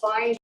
Fine.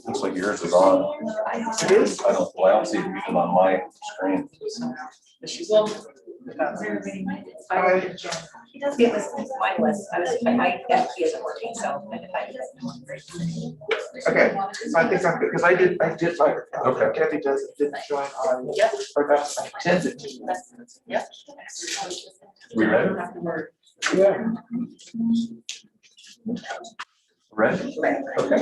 Looks like yours is on. It is? I don't see it on my screen. He does get this mine was, my key isn't working, so I decided Okay, so I think I'm good, because I did my, Okay. Kathy does, it didn't join on. Yep. Or that's, I intended to. Yep. We ready? Yeah. Ready? Okay.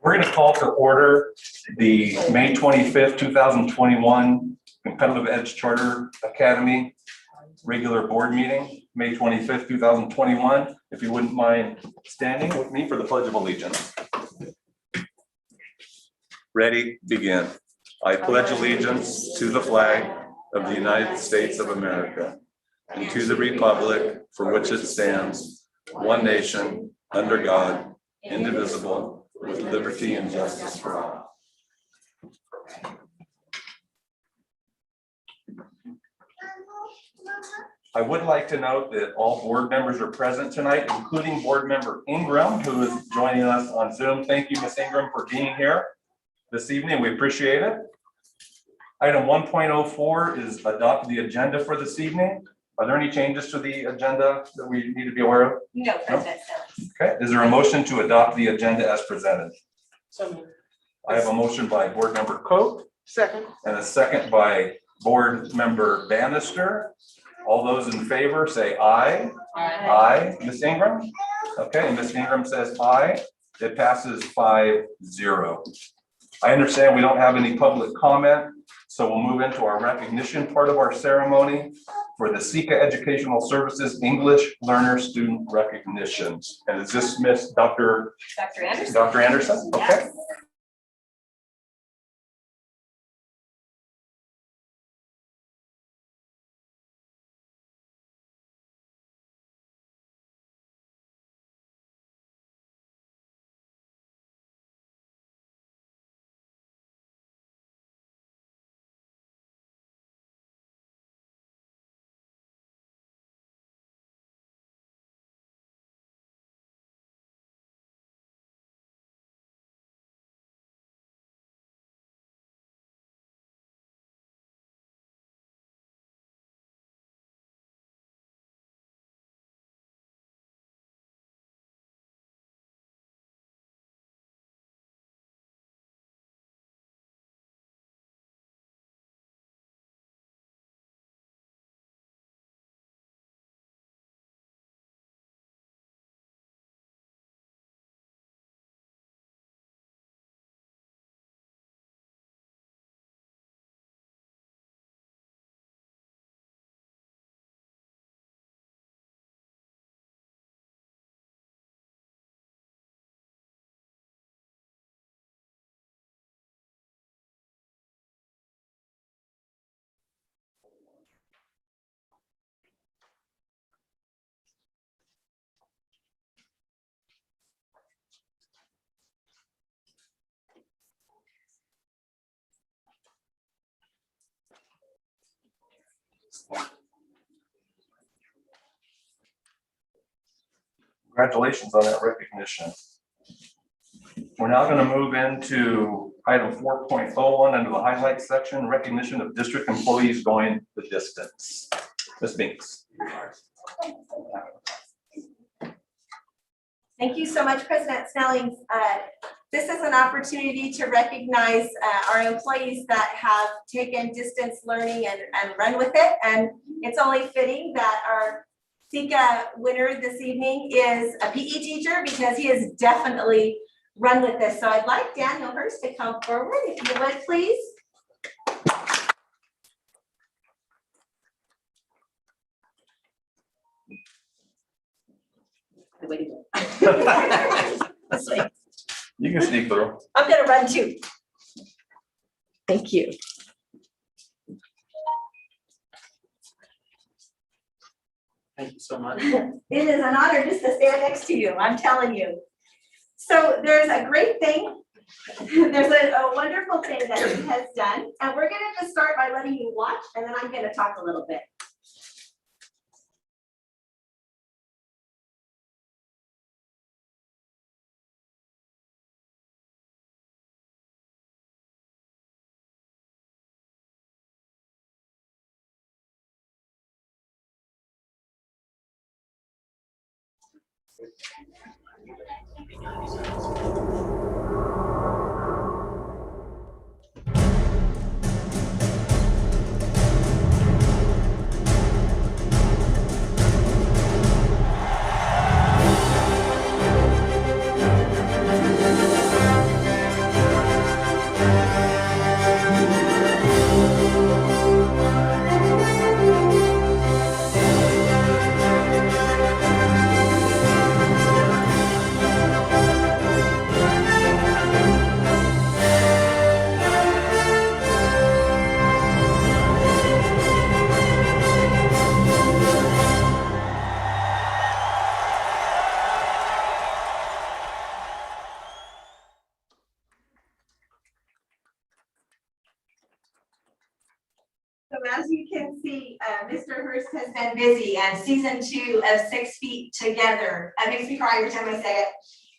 We're going to call to order the May 25th, 2021 Competitive Edge Charter Academy regular board meeting, May 25th, 2021. If you wouldn't mind standing with me for the Pledge of Allegiance. Ready, begin. I pledge allegiance to the flag of the United States of America and to the republic for which it stands, one nation, under God, indivisible, with liberty and justice for all. I would like to note that all board members are present tonight, including board member Ingram, who is joining us on Zoom. Thank you, Ms. Ingram, for being here this evening. We appreciate it. Item 1.04 is adopt the agenda for this evening. Are there any changes to the agenda that we need to be aware of? No, President Snelling. Okay, is there a motion to adopt the agenda as presented? So I have a motion by Board Member Coe Second. and a second by Board Member Bannister. All those in favor say aye. Aye. Ms. Ingram? Okay, and Ms. Ingram says aye. It passes 5-0. I understand we don't have any public comment, so we'll move into our recognition part of our ceremony for the CECA Educational Services English Learner Student Recognitions. And is this Miss Dr. Anderson. Dr. Anderson? Okay. Yes. Congratulations on that recognition. We're now going to move into item 4.01 under the highlights section, recognition of district employees going the distance. Ms. Binks. Thank you so much, President Snelling. This is an opportunity to recognize our employees that have taken distance learning and run with it. And it's only fitting that our CECA winner this evening is a PE teacher because he has definitely run with this. So I'd like Daniel Hurst to come forward, if you would, please. This way. You can sneak through. I'm gonna run too. Thank you. thank you so much. It is an honor just to stand next to you, I'm telling you. So there's a great thing, there's a wonderful thing that he has done, and we're gonna just start by letting you watch, and then I'm gonna talk a little bit. So as you can see, Mr. Hurst has been busy, and season 2 of 6 Feet Together, that makes me cry every time I say it,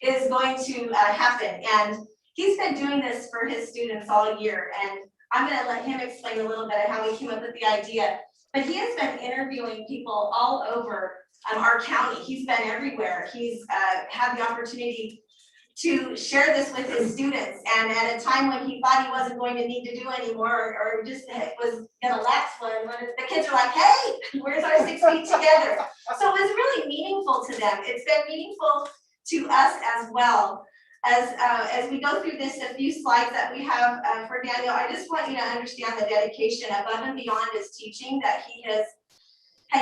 is going to happen. And he's been doing this for his students all year, and I'm gonna let him explain a little bit of how he came up with the idea. But he has been interviewing people all over our county. He's been everywhere. He's had the opportunity to share this with his students, and at a time when he thought he wasn't going to need to do anymore, or just was gonna lapse when the kids are like, hey, where's our 6 feet together? So it was really meaningful to them. It's been meaningful to us as well. As we go through this, a few slides that we have for Daniel, I just want you to understand the dedication above and beyond his teaching that he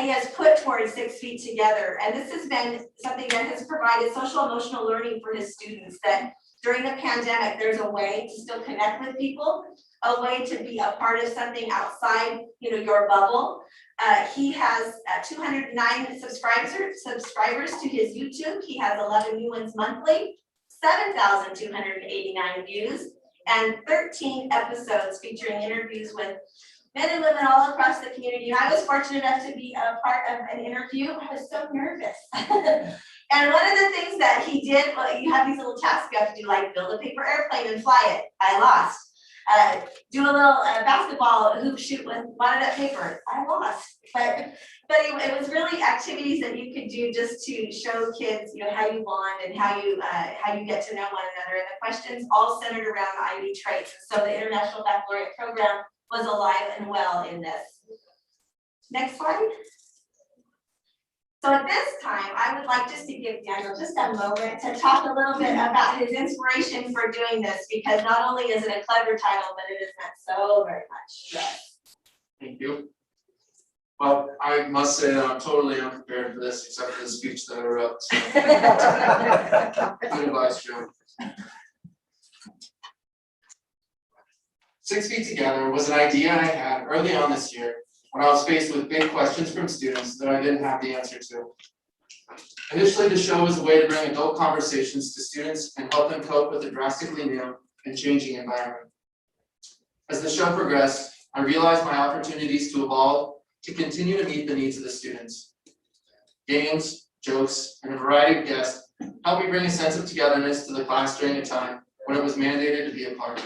has put towards 6 feet together. And this has been something that has provided social emotional learning for his students, that during the pandemic, there's a way to still connect with people, a way to be a part of something outside, your bubble. He has 209 subscribers to his YouTube. He has 11 new ones monthly, 7,289 views, and 13 episodes featuring interviews with men and women all across the community. And I was fortunate enough to be a part of an interview. I was so nervous. And one of the things that he did, well, you have these little tasks you have to do, like build a paper airplane and fly it. I lost. Do a little basketball hoop shoot with wadded up paper. I lost. But it was really activities that you could do just to show kids, how you bond and how you get to know one another. And the questions all centered around the IB traits. So the International Baccalaureate program was alive and well in this. Next slide. So at this time, I would like just to give Daniel just a moment to talk a little bit about his inspiration for doing this, because not only is it a clever title, but it has meant so very much. Yes. Thank you. Well, I must say that I'm totally unprepared for this, except for the speech that I wrote. So. Good advice, Joe. 6 feet together was an idea I had early on this year when I was faced with big questions from students that I didn't have the answer to. Initially, the show was a way to bring adult conversations to students and help them cope with a drastically new and changing environment. As the show progressed, I realized my opportunities to evolve to continue to meet the needs of the students. Games, jokes, and a variety of guests helped me bring a sense of togetherness to the class during a time when it was mandated to be apart.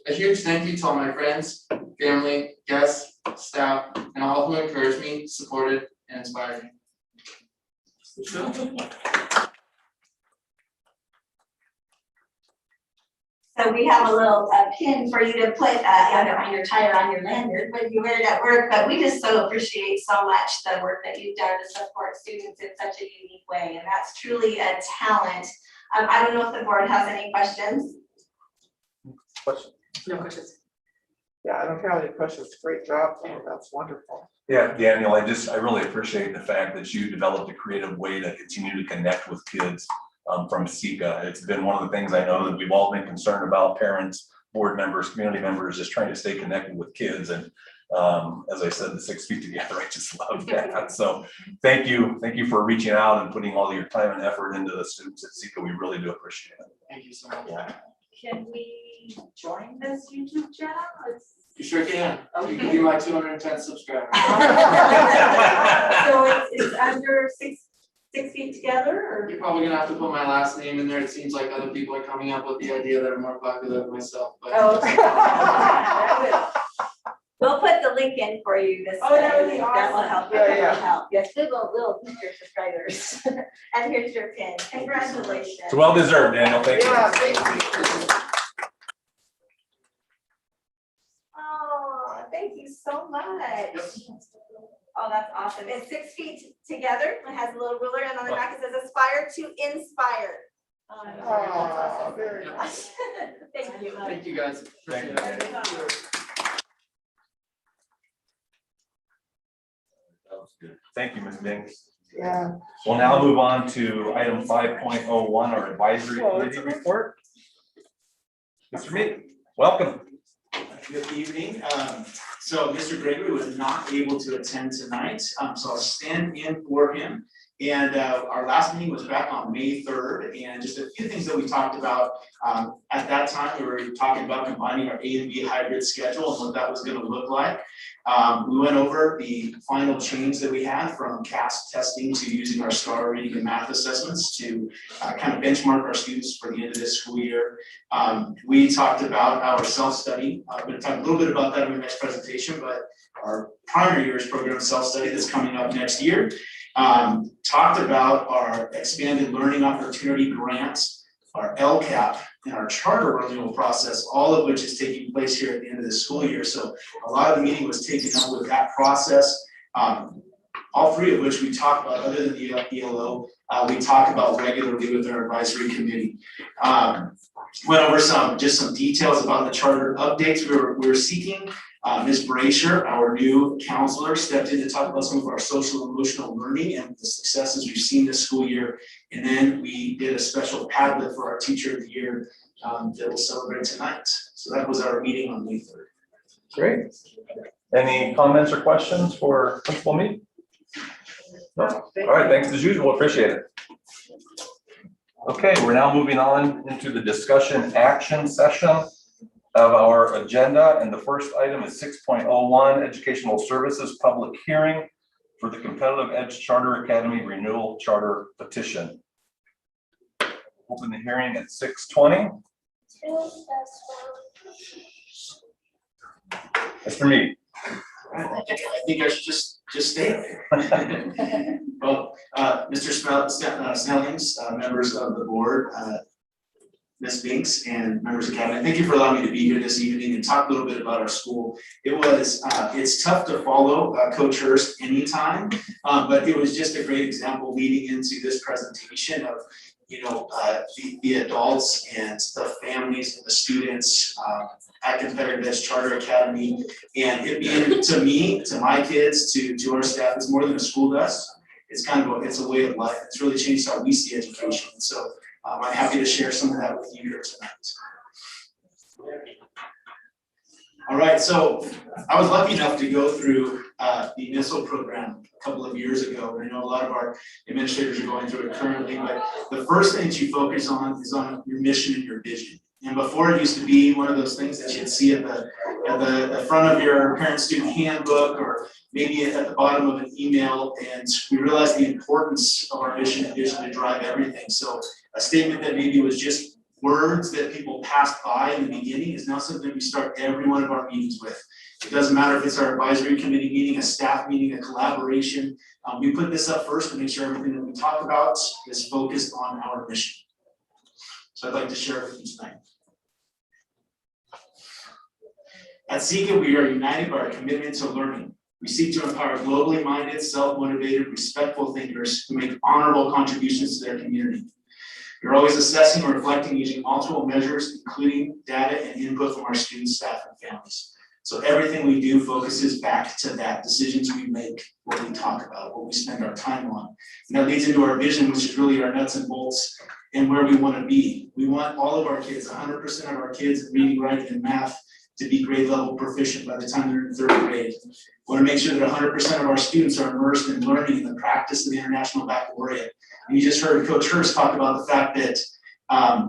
A huge thank you to all my friends, family, guests, staff, and all who encouraged me, supported, and inspired me. So we have a little pin for you to put either on your tie or on your lanyard when you wear it at work, but we just so appreciate so much the work that you've done to support students in such a unique way, and that's truly a talent. I don't know if the board has any questions. No questions. Yeah, I don't have any questions. Great job. Oh, that's wonderful. Yeah, Daniel, I really appreciate the fact that you developed a creative way to continue to connect with kids from CECA. It's been one of the things I know that we've all been concerned about, parents, board members, community members, just trying to stay connected with kids. And as I said, the 6 feet together, I just love that. So thank you for reaching out and putting all your time and effort into the students at CECA. We really do appreciate it. Thank you so much. Yeah. Can we join this YouTube channel? You sure can. You can be my 210 subscribers. So it's under six feet together, or? You're probably gonna have to put my last name in there. It seems like other people are coming up with the idea that are more popular than myself, but. Oh. We'll put the link in for you this. Oh, that would be That will awesome. help. Yeah, That yeah. will help. Yes, we will keep your subscribers. And here's your pin. Congratulations. It's well deserved, Daniel. Thank you. Yeah, thank you. Oh, thank you so much. Oh, that's awesome. It's 6 feet together. It has a little ruler, and on the back it says aspire to inspire. Oh, very nice. Thank you. Thank you, guys. Thank you. Appreciate it. Thank you, Ms. Binks. Yeah. We'll now move on to item 5.01, our advisory committee report. Mr. Meek, welcome. Good evening. So Mr. Gregory was not able to attend tonight, so I'll stand in for him. And our last meeting was back on May 3rd, and just a few things that we talked about. At that time, we were talking about combining our A and B hybrid schedule and what that was going to look like. We went over the final change that we had from CAST testing to using our STAR reading and math assessments to kind of benchmark our students for the end of this school year. We talked about our self-study. I'm going to talk a little bit about that in the next presentation, but our primary year's program self-study that's coming up next year. Talked about our expanded learning opportunity grants, our LCAP, and our charter renewal process, all of which is taking place here at the end of the school year. So a lot of the meeting was taken up with that process. All three of which we talked about, other than the ELO, we talked about regularly with our advisory committee. Went over some details about the charter updates we were seeking. Ms. Brasher, our new counselor, stepped in to talk about some of our social and emotional learning and the successes we've seen this school year. And then we did a special Padlet for our teacher of the year that we'll celebrate tonight. So that was our meeting on May 3rd. Great. Any comments or questions for Principal Mead? No? All right, thanks as usual, appreciate it. Okay, we're now moving on into the discussion action session of our agenda, and the first item is 6.01 Educational Services Public Hearing for the Competitive Edge Charter Academy Renewal Charter Petition. Open the hearing at 6:20. Mr. Mead. I think I should just stay up here. Well, Mr. Snellings, members of the board, Ms. Binks, and members of cabinet, thank you for allowing me to be here this evening and talk a little bit about our school. It's tough to follow Coach Hurst anytime, but it was just a great example leading into this presentation of, the adults and the families and the students at Competitive Edge Charter Academy, and it being, to me, to my kids, to our staff, it's more than a school does. It's it's a way of life. It's really changed how we see education. And so I'm happy to share some of that with you here tonight. All right, so I was lucky enough to go through the initial program a couple of years ago. I know a lot of our administrators are going through it currently, but the first thing that you focus on is on your mission and your vision. And before, it used to be one of those things that you'd see at the front of your parent-student handbook, or maybe at the bottom of an email, and we realized the importance of our mission and vision to drive everything. So a statement that maybe was just words that people passed by in the beginning is now something we start every one of our meetings with. It doesn't matter if it's our advisory committee meeting, a staff meeting, a collaboration. We put this up first to make sure everything that we talk about is focused on our mission. So I'd like to share it with you tonight. At CECA, we are united by our commitment to learning. We seek to empower globally minded, self-motivated, respectful thinkers who make honorable contributions to their community. We're always assessing and reflecting using multiple measures, including data and input from our students, staff, and families. So everything we do focuses back to that, decisions we make, what we talk about, what we spend our time on. And that leads into our vision, which is really our nuts and bolts and where we want to be. We want all of our kids, 100% of our kids in reading, writing, and math to be grade level proficient by the time they're in 3rd grade. We want to make sure that 100% of our students are immersed in learning in the practice of the International Baccalaureate. And you just heard Coach Hurst talk about the fact that,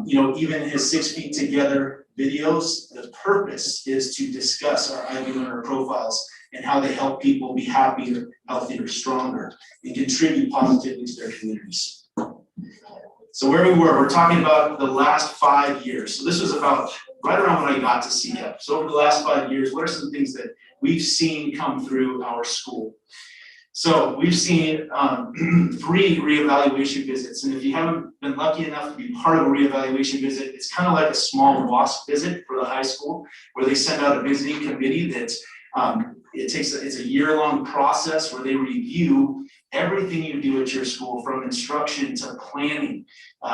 even his 6 Feet Together videos, the purpose is to discuss our Ivy learner profiles and how they help people be happier, healthier, stronger, and contribute positively to their communities. So where we were, we're talking about the last 5 years. So this was about right around when I got to CECA. So over the last 5 years, what are some things that we've seen come through our school? So we've seen 3 reevaluation visits. And if you haven't been lucky enough to be part of a reevaluation visit, it's kind of like a small WASP visit for the high school, where they send out a visiting committee that it's a year-long process where they review everything you do at your school, from instruction to planning,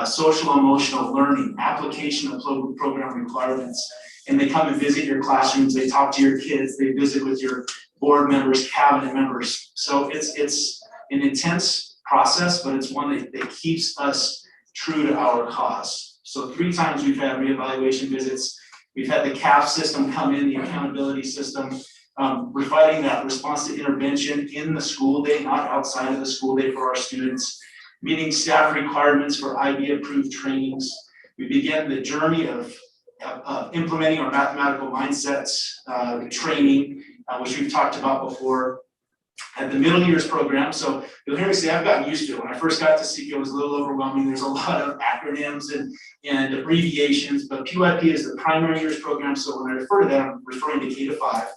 social emotional learning, application of program requirements. And they come and visit your classrooms, they talk to your kids, they visit with your board members, cabinet members. So it's an intense process, but it's one that keeps us true to our cause. So 3 times we've had reevaluation visits. We've had the CAF system come in, the accountability system. We're fighting that response to intervention in the school day, not outside of the school day for our students. meeting staff requirements for IB-approved trainings. We began the journey of implementing our mathematical mindsets training, which we've talked about before. At the middle years program, so you'll hear me say I've gotten used to it. When I first got to CECA, it was a little overwhelming. There's a lot of acronyms and abbreviations, but PYP is the primary years program. So when I refer to that, I'm referring to K to 5,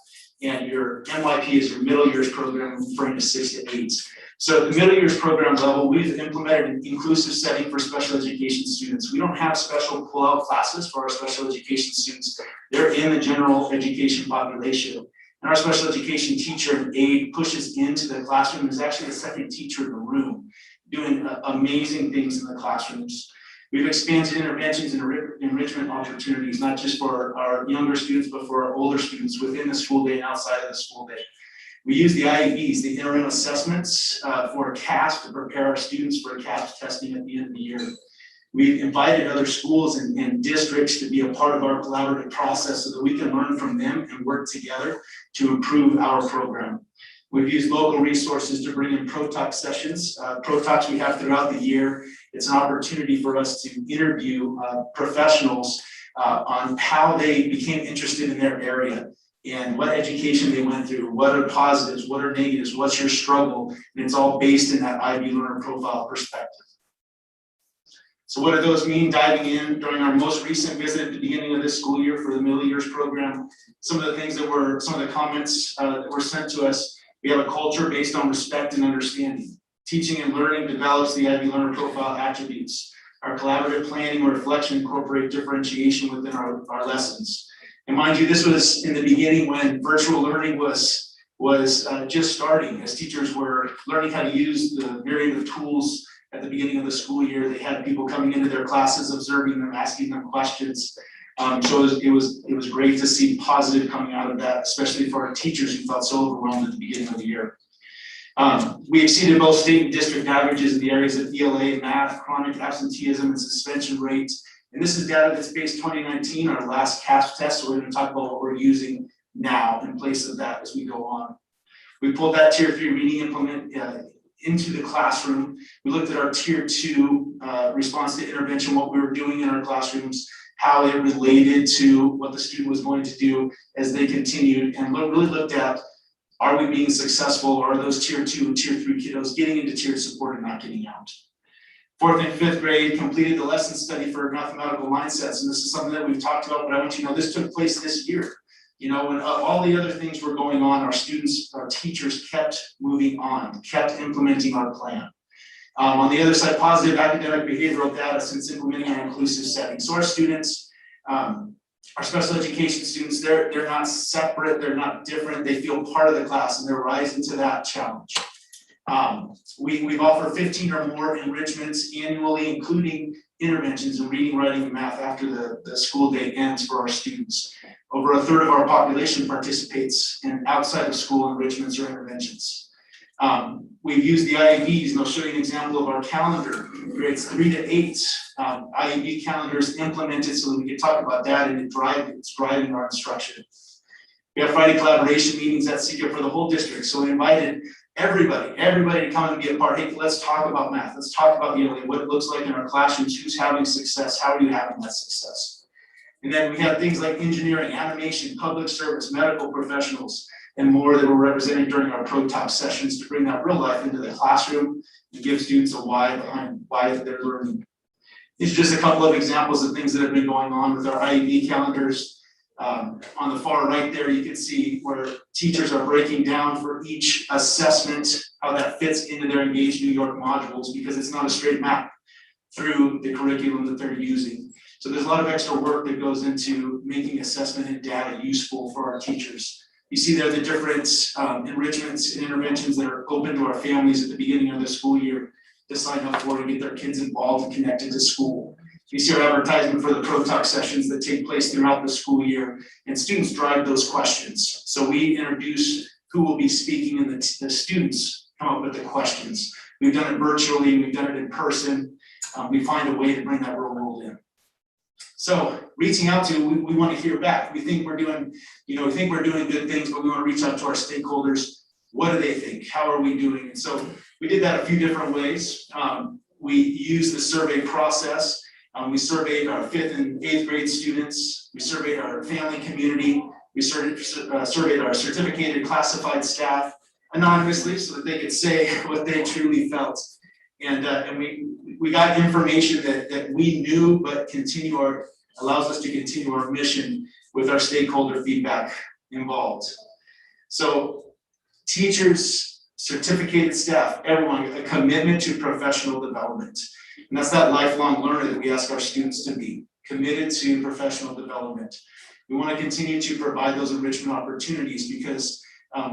and your MYP is your middle years program, referring to 6 to 8. So at the middle years program level, we've implemented an inclusive setting for special education students. We don't have special pull-out classes for our special education students. They're in the general education population. And our special education teacher and aide pushes into the classroom, is actually the second teacher in the room, doing amazing things in the classrooms. We've expanded interventions and enrichment opportunities, not just for our younger students, but for our older students within the school day and outside of the school day. We use the IEPs, the interim assessments, for a CASP to prepare our students for CASP testing at the end of the year. We've invited other schools and districts to be a part of our collaborative process so that we can learn from them and work together to improve our program. We've used local resources to bring in Pro Talk sessions. Pro Talks we have throughout the year. It's an opportunity for us to interview professionals on how they became interested in their area and what education they went through, what are positives, what are negatives, what's your struggle, and it's all based in that IB learner profile perspective. So what do those mean? Diving in during our most recent visit at the beginning of this school year for the middle years program, some of the things that were, some of the comments that were sent to us. We have a culture based on respect and understanding. Teaching and learning develops the IB learner profile attributes. Our collaborative planning and reflection incorporate differentiation within our lessons. And mind you, this was in the beginning when virtual learning was just starting, as teachers were learning how to use the myriad of tools. At the beginning of the school year, they had people coming into their classes, observing them, asking them questions. So it was great to see positive coming out of that, especially for our teachers who felt so overwhelmed at the beginning of the year. We exceeded both state and district averages in the areas of ELA, math, chronic absenteeism, and suspension rates. And this is data that's based 2019, our last CASP test. So we're going to talk about what we're using now in place of that as we go on. We pulled that Tier 3 reading implement into the classroom. We looked at our Tier 2 response to intervention, what we were doing in our classrooms, how it related to what the student was going to do as they continued, and really looked at, are we being successful, or are those Tier 2 and Tier 3 kiddos getting into tiered support and not getting out? 4th and 5th grade completed the lesson study for mathematical mindsets, and this is something that we've talked about, but I want you to know this took place this year. You know, when all the other things were going on, our students, our teachers kept moving on, kept implementing our plan. On the other side, positive academic behavioral data since implementing our inclusive setting. So our students, our special education students, they're not separate, they're not different, they feel part of the class and they're rising to that challenge. We've offered 15 or more enrichments annually, including interventions in reading, writing, and math after the school day ends for our students. Over a third of our population participates in outside of school enrichments or interventions. We've used the IEPs, and I'll show you an example of our calendar. Grades 3 to 8, IEP calendars implemented so that we can talk about that and it's driving our instruction. We have Friday collaboration meetings at CECA for the whole district. So we invited everybody to come and be a part. Hey, let's talk about math. Let's talk about what it looks like in our classrooms. Who's having success? How are you having that success? And then we have things like engineering, animation, public service, medical professionals, and more that were represented during our Pro Talk sessions to bring that real life into the classroom and give students a why behind why they're learning. These are just a couple of examples of things that have been going on with our IEP calendars. On the far right there, you can see where teachers are breaking down for each assessment, how that fits into their Engage New York modules, because it's not a straight map through the curriculum that they're using. So there's a lot of extra work that goes into making assessment and data useful for our teachers. You see there the different enrichments and interventions that are open to our families at the beginning of the school year to sign up for and get their kids involved and connected to school. You see our advertisement for the Pro Talk sessions that take place throughout the school year, and students drive those questions. So we introduce who will be speaking, and the students come up with the questions. We've done it virtually, we've done it in person. We find a way to bring that real world in. So reaching out to, we want to hear back. We think we're doing, good things, but we want to reach out to our stakeholders. What do they think? How are we doing? And so we did that a few different ways. we used the survey process. We surveyed our 5th and 8th grade students. We surveyed our family community. We surveyed our certificated classified staff anonymously so that they could say what they truly felt. And we got information that we knew but allows us to continue our mission with our stakeholder feedback involved. So teachers, certificated staff, everyone, a commitment to professional development. And that's that lifelong learner that we ask our students to be, committed to professional development. We want to continue to provide those enrichment opportunities because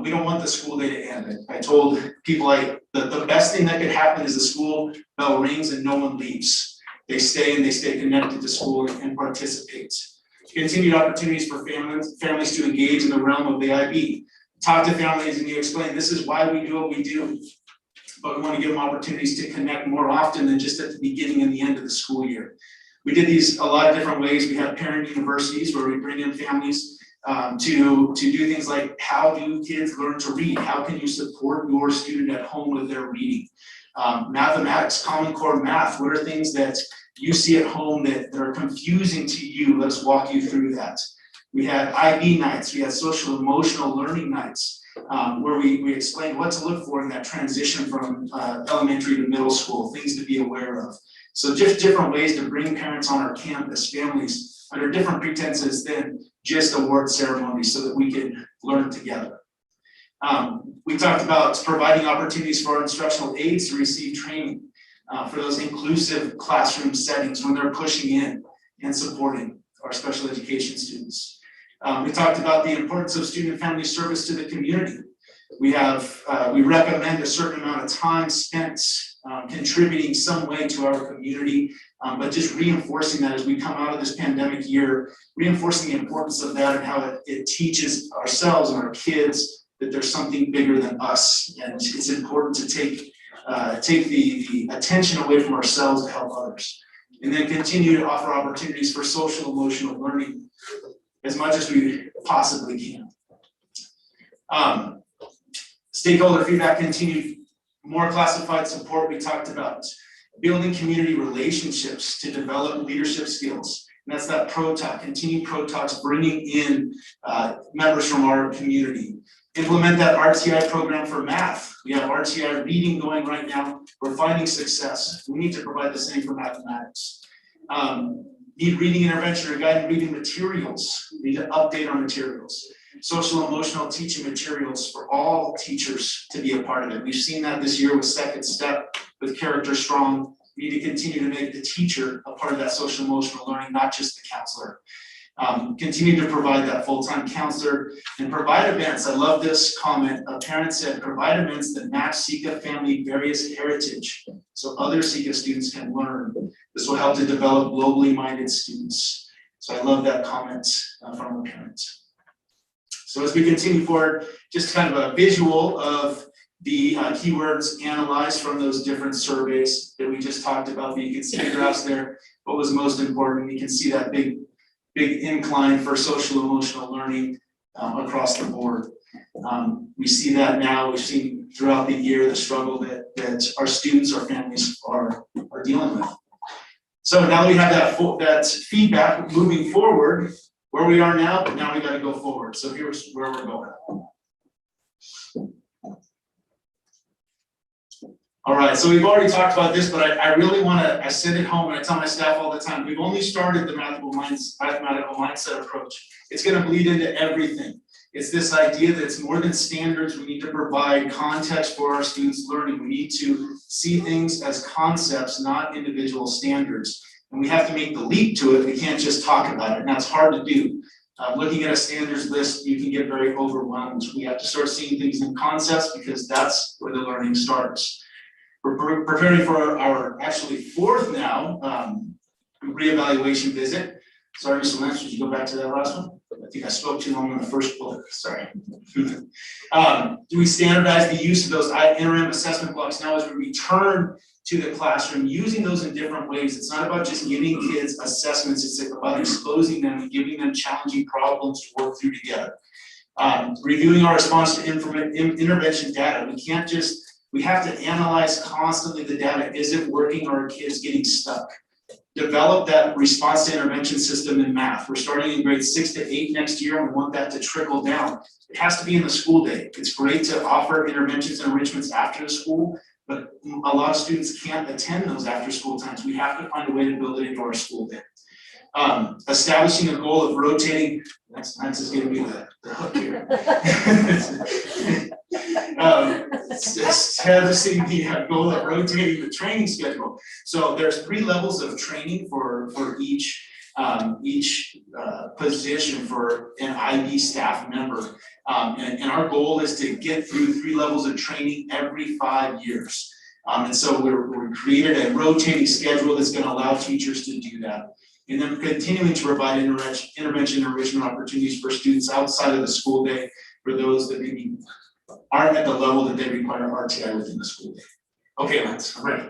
we don't want the school day to end. I told people the best thing that could happen is the school bell rings and no one leaves. They stay and they stay connected to school and participate. Continued opportunities for families to engage in the realm of the IB. Talk to families and you explain this is why we do what we do. But we want to give them opportunities to connect more often than just at the beginning and the end of the school year. We did these a lot of different ways. We have parent universities where we bring in families to do things like how do kids learn to read? How can you support your student at home with their reading? Mathematics, Common Core math, what are things that you see at home that are confusing to you? Let us walk you through that. We had IB nights, we had social emotional learning nights where we explained what to look for in that transition from elementary to middle school, things to be aware of. So just different ways to bring parents on our campus, families, under different pretenses than just award ceremonies so that we can learn together. We talked about providing opportunities for our instructional aides to receive training for those inclusive classroom settings when they're pushing in and supporting our special education students. We talked about the importance of student and family service to the community. We recommend a certain amount of time spent contributing some way to our community, but just reinforcing that as we come out of this pandemic year, reinforcing the importance of that and how it teaches ourselves and our kids that there's something bigger than us. And it's important to take the attention away from ourselves to help others. And then continue to offer opportunities for social emotional learning as much as we possibly can. Stakeholder feedback continued, more classified support. We talked about building community relationships to develop leadership skills. And that's that pro talk, continued pro talks, bringing in members from our community. Implement that RTI program for math. We have RTI reading going right now. We're finding success. We need to provide the same for mathematics. Need reading intervention or guided reading materials. We need to update our materials. Social emotional teaching materials for all teachers to be a part of it. We've seen that this year with Second Step, with Character Strong. We need to continue to make the teacher a part of that social emotional learning, not just the counselor. Continue to provide that full-time counselor and provide events. I love this comment. A parent said, provide events that match CECA family various heritage so other CECA students can learn. This will help to develop globally minded students. So I love that comment from a parent. So as we continue forward, just kind of a visual of the keywords analyzed from those different surveys that we just talked about. But you can see the graphs there. What was most important? You can see that big incline for social emotional learning across the board. We see that now. We've seen throughout the year the struggle that our students, our families are dealing with. So now that we have that feedback moving forward, where we are now, but now we got to go forward. So here's where we're going. All right, so we've already talked about this, but I really want to, I sit at home and I tell my staff all the time, we've only started the mathematical mindset approach. It's going to bleed into everything. It's this idea that it's more than standards. We need to provide context for our students' learning. We need to see things as concepts, not individual standards. And we have to make the leap to it. We can't just talk about it, and that's hard to do. Looking at a standards list, you can get very overwhelmed. We have to start seeing things in concepts because that's where the learning starts. We're preparing for our actually fourth now reevaluation visit. Sorry, Mr. Lynch, did you go back to that last one? I think I spoke too long on the first bullet, sorry. Do we standardize the use of those interim assessment blocks now as we return to the classroom, using those in different ways? It's not about just giving kids assessments, it's about exposing them and giving them challenging problems to work through together. Reviewing our response to intervention data. We can't just We have to analyze constantly the data. Is it working or are kids getting stuck? Develop that response to intervention system in math. We're starting in grades 6 to 8 next year, and we want that to trickle down. It has to be in the school day. It's great to offer interventions and enrichments after the school, but a lot of students can't attend those after school times. We have to find a way to build it into our school day. Establishing a goal of rotating, that's just gonna be the hook here. Establishing the goal of rotating the training schedule. So there's 3 levels of training for each position for an IB staff member. And our goal is to get through 3 levels of training every 5 years. And so we're created a rotating schedule that's gonna allow teachers to do that. And then continuing to provide intervention and enrichment opportunities for students outside of the school day, for those that maybe aren't at the level that they require RTI within the school day. Okay, Lance, I'm ready.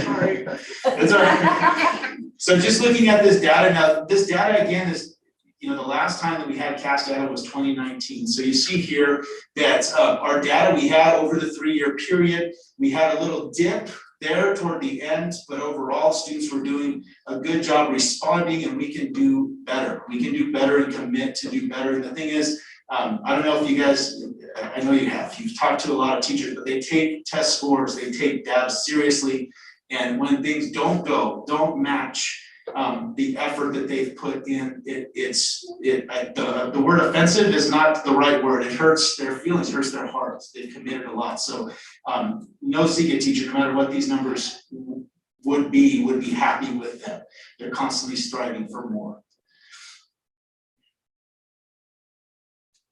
Sorry. That's all right. So just looking at this data now, this data again is, the last time that we had CAS data was 2019. So you see here that our data we had over the 3-year period, we had a little dip there toward the end, but overall students were doing a good job responding, and we can do better. We can do better and commit to do better. And the thing is, I don't know if you guys, I know you have, you've talked to a lot of teachers, but they take test scores, they take data seriously. And when things don't match the effort that they've put in, the word offensive is not the right word. It hurts their feelings, hurts their hearts. They've committed a lot. So no CECA teacher, no matter what these numbers would be happy with them. They're constantly striving for more.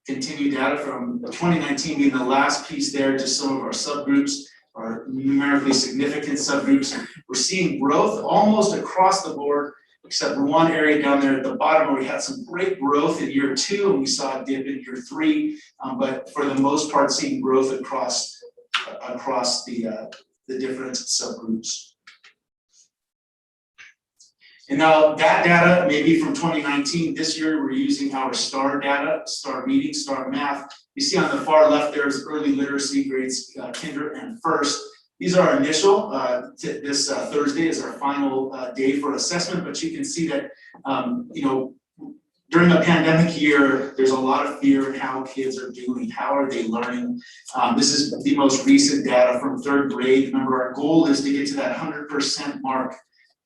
Continue data from 2019 being the last piece there, just some of our subgroups, our numerically significant subgroups. We're seeing growth almost across the board, except for one area down there at the bottom where we had some great growth in year 2 and we saw a dip in year 3, but for the most part seeing growth across the different subgroups. And now that data, maybe from 2019, this year we're using our STAR data, STAR reading, STAR math. You see on the far left there is early literacy grades, kinder and first. These are initial, this Thursday is our final day for assessment, but you can see that, during a pandemic year, there's a lot of fear in how kids are doing, how are they learning. This is the most recent data from 3rd grade. Remember, our goal is to get to that 100% mark,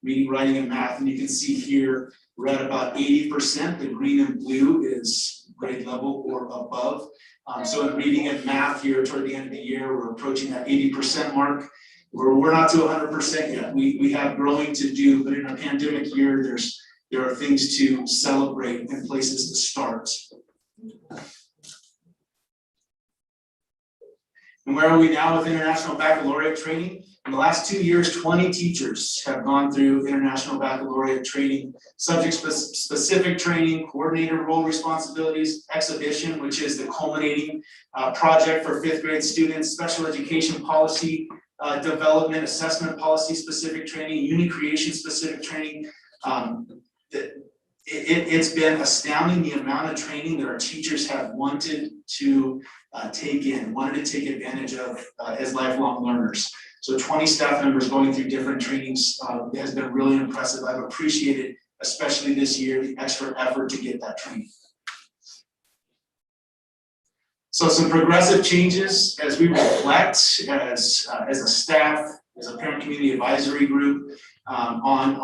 reading, writing, and math, and you can see here, we're at about 80%. The green and blue is grade level or above. So in reading and math here toward the end of the year, we're approaching that 80% mark. We're not to 100% yet. We have growing to do, but in a pandemic year, there are things to celebrate and places to start. And where are we now with International Baccalaureate training? In the last 2 years, 20 teachers have gone through International Baccalaureate training, subject-specific training, coordinator role responsibilities, exhibition, which is the culminating project for 5th grade students, special education policy development, assessment policy specific training, uni creation specific training. It's been astounding the amount of training that our teachers have wanted to take advantage of as lifelong learners. So 20 staff members going through different trainings has been really impressive. I've appreciated, especially this year, the extra effort to get that training. So some progressive changes as we reflect as a staff, as a parent community advisory group on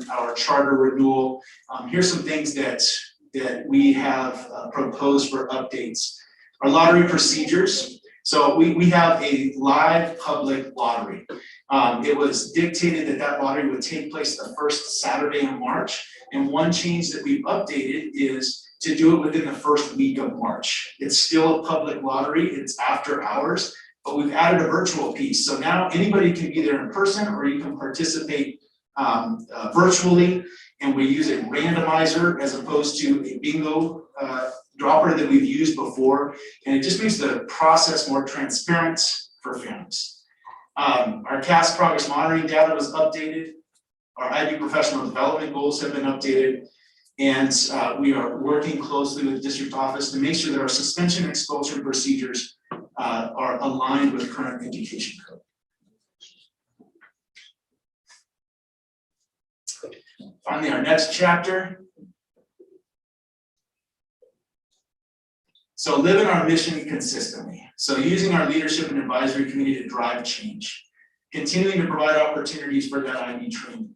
our charter renewal. Here's some things that we have proposed for updates. Our lottery procedures. So we have a live public lottery. It was dictated that lottery would take place the first Saturday in March. And one change that we've updated is to do it within the first week of March. It's still a public lottery, it's after hours, but we've added a virtual piece. So now anybody can be there in person or you can participate virtually. And we use a randomizer as opposed to a bingo dropper that we've used before. And it just makes the process more transparent for families. Our CAS progress monitoring data was updated. Our IB professional development goals have been updated. And we are working closely with the district office to make sure that our suspension and expulsion procedures are aligned with current education code. Finally, our next chapter. So living our mission consistently. So using our leadership and advisory committee to drive change. Continuing to provide opportunities for that IB training.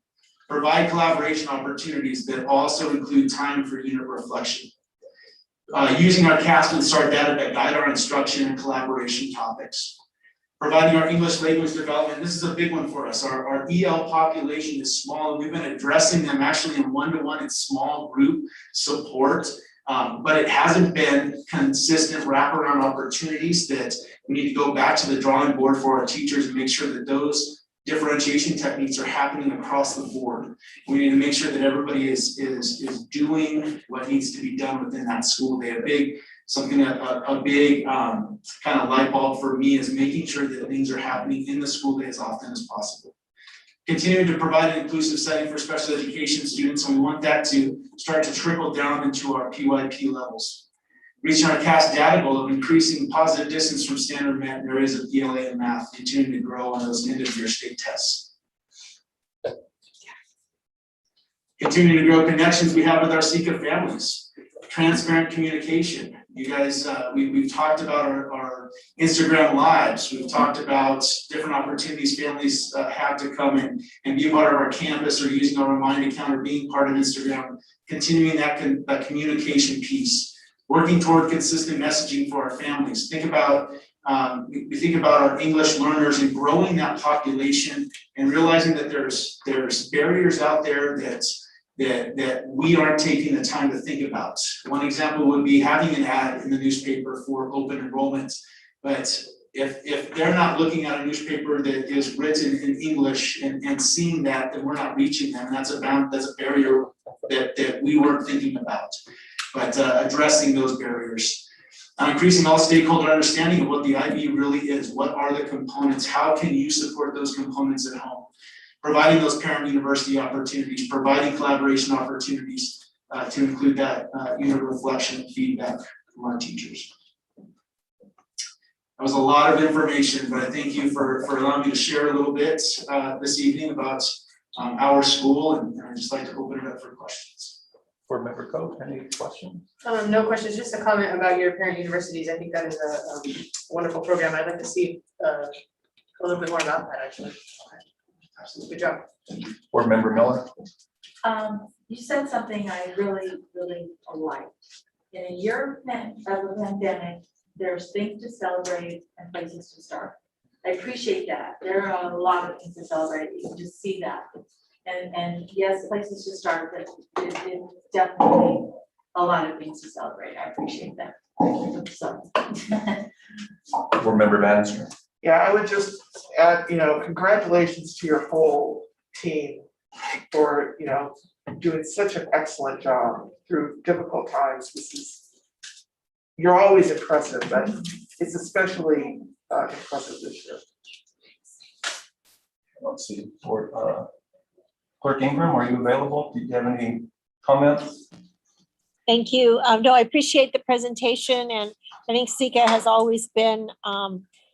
Provide collaboration opportunities that also include time for unit reflection. Using our cast and STAR data that guide our instruction and collaboration topics. Providing our English language development. This is a big one for us. Our EL population is small, and we've been addressing them actually in one-to-one and small group support. But it hasn't been consistent wraparound opportunities that we need to go back to the drawing board for our teachers and make sure that those differentiation techniques are happening across the board. We need to make sure that everybody is doing what needs to be done within that school day. A big kind of light bulb for me is making sure that things are happening in the school day as often as possible. Continuing to provide an inclusive setting for special education students, and we want that to start to trickle down into our PYP levels. Reaching our CAS data goal of increasing positive distance from standard areas of ELA and math, continuing to grow on those end of year state tests. Continuing to grow connections we have with our CECA families. Transparent communication. You guys, we've talked about our Instagram lives. We've talked about different opportunities families have to come in and be a part of our campus or using our Remind account or being part of Instagram. Continuing that communication piece. Working toward consistent messaging for our families. Think about, we think about our English learners and growing that population and realizing that there's barriers out there that we aren't taking the time to think about. One example would be having an ad in the newspaper for open enrollment. But if they're not looking at a newspaper that is written in English and seeing that, then we're not reaching them. And that's a barrier that we weren't thinking about. But addressing those barriers. Increasing all stakeholder understanding of what the IB really is. What are the components? How can you support those components at home? Providing those parent university opportunities, providing collaboration opportunities to include that unit reflection and feedback from our teachers. That was a lot of information, but I thank you for allowing me to share a little bit this evening about our school, and I'd just like to open it up for questions. Board Member Coe, any questions? No questions, just a comment about your parent universities. I think that is a wonderful program. I'd like to see a little bit more about that, actually. Good job. Board Member Miller? You said something I really liked. In a year of the pandemic, there's things to celebrate and places to start. I appreciate that. There are a lot of things to celebrate. You can just see that. And yes, places to start, but it's definitely a lot of things to celebrate. I appreciate that. So. Board Member Bannister? Yeah, I would just add, congratulations to your whole team for, doing such an excellent job through difficult times. You're always impressive, but it's especially impressive this year. Let's see, Clerk Ingram, are you available? Do you have any comments? Thank you. No, I appreciate the presentation, and I think CECA has always been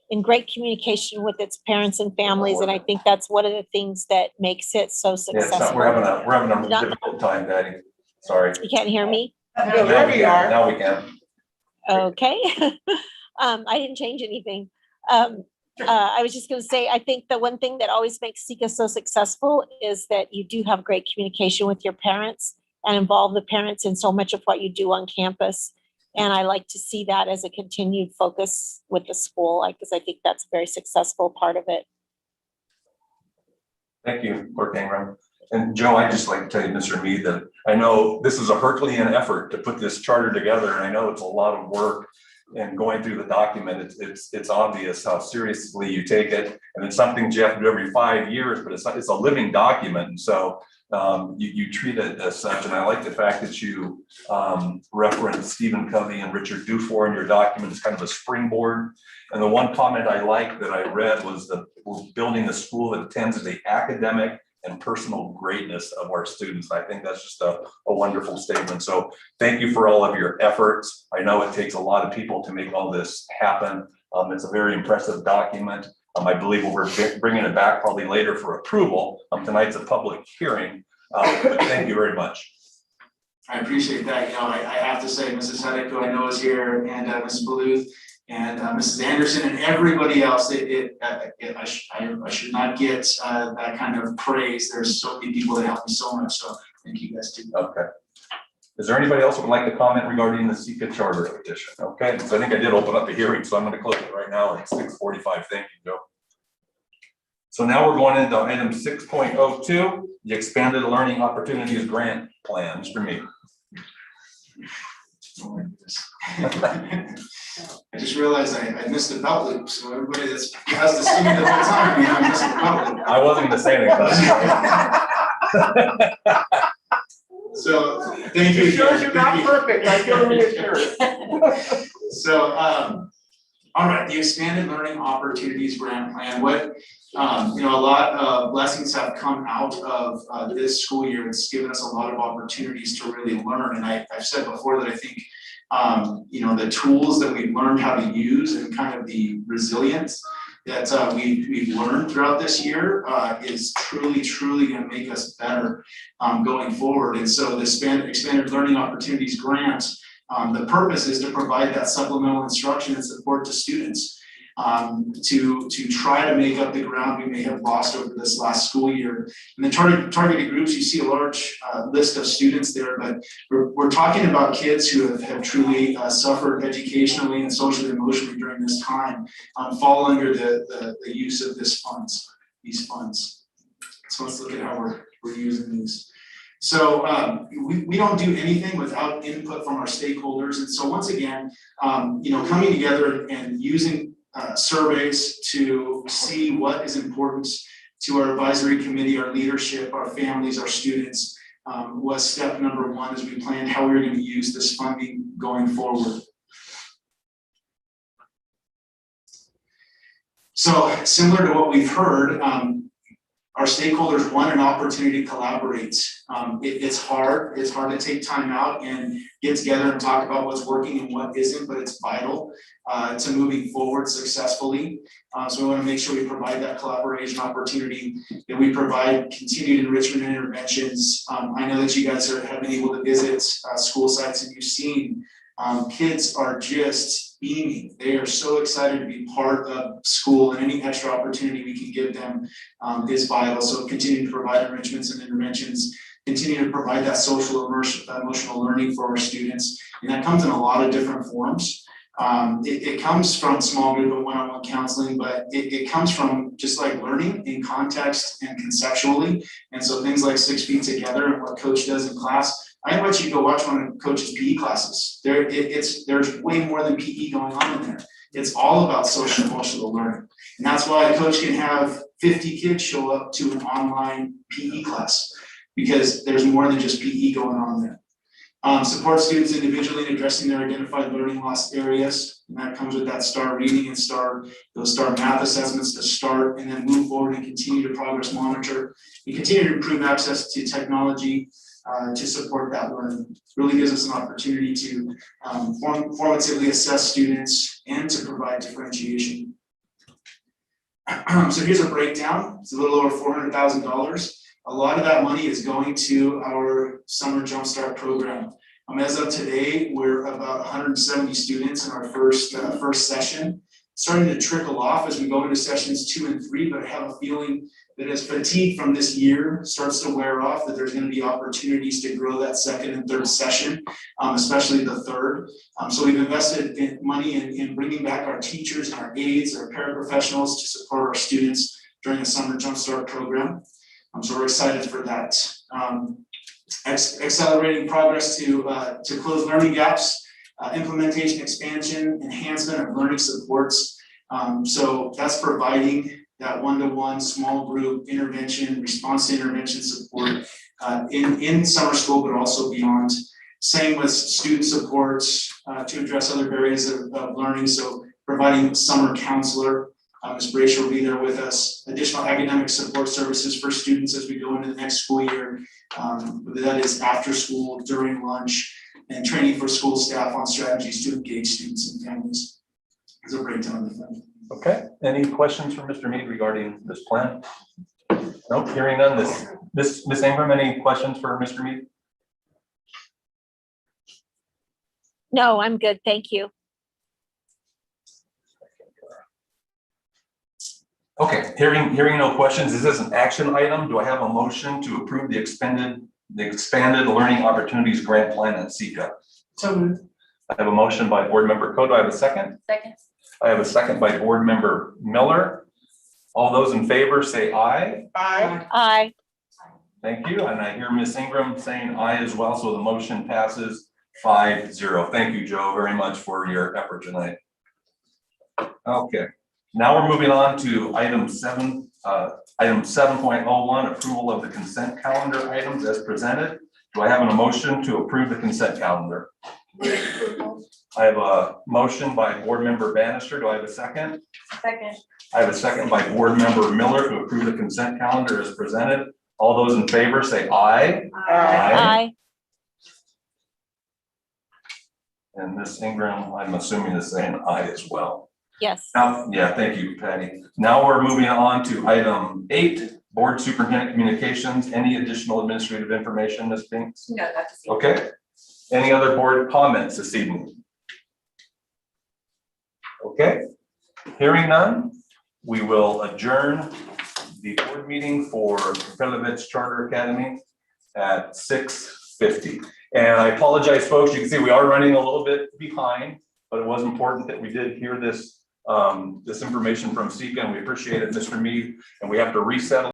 in great communication with its parents and families, and I think that's one of the things that makes it so successful. Yeah, we're having a difficult time, Patty. Sorry. You can't hear me? No, there we are. Now we can. Okay. I didn't change anything. I was just going to say, I think the one thing that always makes CECA so successful is that you do have great communication with your parents and involve the parents in so much of what you do on campus. And I like to see that as a continued focus with the school, because I think that's a very successful part of it. Thank you, Clerk Ingram. And Joe, I'd just like to tell you, Mr. Mead, that I know this is a Herculean effort to put this charter together, and I know it's a lot of work. And going through the document, it's obvious how seriously you take it, and it's something you have to do every 5 years, but it's a living document. And so you treat it as such, and I like the fact that you reference Stephen Covey and Richard Dufour in your document as kind of a springboard. And the one comment I liked that I read was that we're building a school that attends to the academic and personal greatness of our students. I think that's just a wonderful statement. So thank you for all of your efforts. I know it takes a lot of people to make all this happen. It's a very impressive document. I believe we're bringing it back probably later for approval. Tonight's a public hearing, but thank you very much. I appreciate that. You know, I have to say, Mrs. Heddick, who I know is here, and Mrs. Bluth, and Mrs. Anderson, and everybody else, I should not get that kind of praise. There's so many people that help me so much, so thank you guys too. Okay. Is there anybody else who would like to comment regarding the CECA charter petition? Okay, so I think I did open up the hearing, so I'm going to close it right now at 6:45. Thank you, Joe. So now we're going into item 6.02, the expanded learning opportunities grant plan. Mr. Meek. I just realized I missed the belt loop, so everybody has to see me the whole time, you know, I missed the belt loop. I wasn't going to say anything about it. So, thank you. It shows you're not perfect, I feel reassured. So, all right, the expanded learning opportunities grant plan, what, you know, a lot of blessings have come out of this school year. It's given us a lot of opportunities to really learn, and I've said before that I think, you know, the tools that we've learned how to use and kind of the resilience that we've learned throughout this year is truly going to make us better going forward. And so the expanded learning opportunities grant, the purpose is to provide that supplemental instruction and support to students to try to make up the ground we may have lost over this last school year. And the targeted groups, you see a large list of students there, but we're talking about kids who have truly suffered educationally and socially and emotionally during this time, fall under the use of these funds. So let's look at how we're using these. So we don't do anything without input from our stakeholders. And so once again, you know, coming together and using surveys to see what is important to our advisory committee, our leadership, our families, our students, was step number one as we planned how we were going to use this funding going forward. So similar to what we've heard, our stakeholders want an opportunity to collaborate. It's hard to take time out and get together and talk about what's working and what isn't, but it's vital to moving forward successfully. So we want to make sure we provide that collaboration opportunity, that we provide continued enrichment and interventions. I know that you guys have been able to visit school sites and you've seen kids are just beaming. They are so excited to be part of school, and any extra opportunity we can give them is vital. So continue to provide enrichments and interventions, continue to provide that social emotional learning for our students. And that comes in a lot of different forms. It comes from small group and one-on-one counseling, but it comes from just like learning in context and conceptually. And so things like 6 Feet Together and what coach does in class, I invite you to go watch one of Coach's PE classes. There's way more than PE going on in there. It's all about social emotional learning. And that's why a coach can have 50 kids show up to an online PE class, because there's more than just PE going on there. Support students individually in addressing their identified learning loss areas. And that comes with that STAR reading and those STAR math assessments to start, and then move forward and continue to progress monitor. We continue to improve access to technology to support that learning. Really gives us an opportunity to formatively assess students and to provide differentiation. So here's a breakdown. It's a little over $400,000. A lot of that money is going to our Summer Jumpstart program. As of today, we're about 170 students in our first session. Starting to trickle off as we go into sessions 2 and 3, but I have a feeling that as fatigue from this year starts to wear off, that there's going to be opportunities to grow that second and third session, especially the third. So we've invested money in bringing back our teachers and our aides, our paraprofessionals to support our students during the Summer Jumpstart program. So we're excited for that. Accelerating progress to close learning gaps, implementation, expansion, enhancement of learning supports. So that's providing that one-to-one small group intervention, response to intervention support in summer school, but also beyond. Same with student supports to address other areas of learning. So providing summer counselor, Ms. Brasher will be there with us. Additional academic support services for students as we go into the next school year. That is after school, during lunch, and training for school staff on strategies to engage students and families. It's a breakdown of them. Okay, any questions for Mr. Mead regarding this plan? Nope, hearing none. Ms. Ingram, any questions for Mr. Mead? No, I'm good. Thank you. Okay, hearing no questions, is this an action item? Do I have a motion to approve the expanded learning opportunities grant plan at CECA? So moved. I have a motion by board member Coe. Do I have a second? Second. I have a second by board member Miller. All those in favor say aye. Aye. Aye. Thank you. And I hear Ms. Ingram saying aye as well. So the motion passes 5-0. Thank you, Joe, very much for your effort tonight. Okay, now we're moving on to item 7.01, approval of the consent calendar items as presented. Do I have a motion to approve the consent calendar? I have a motion by board member Bannister. Do I have a second? Second. I have a second by board member Miller to approve the consent calendar as presented. All those in favor say aye. Aye. And Ms. Ingram, I'm assuming is saying aye as well. Yes. Now, yeah, thank you, Patty. Now we're moving on to item 8, board superintendent communications. Any additional administrative information, Ms. Binks? No, not to see. Okay. Any other board comments this evening? Okay. Hearing none, we will adjourn the board meeting for Competitive Charter Academy at 6:50. And I apologize, folks. You can see we are running a little bit behind, but it was important that we did hear this information from CECA, and we appreciate it, Mr. Mead, and we have to reset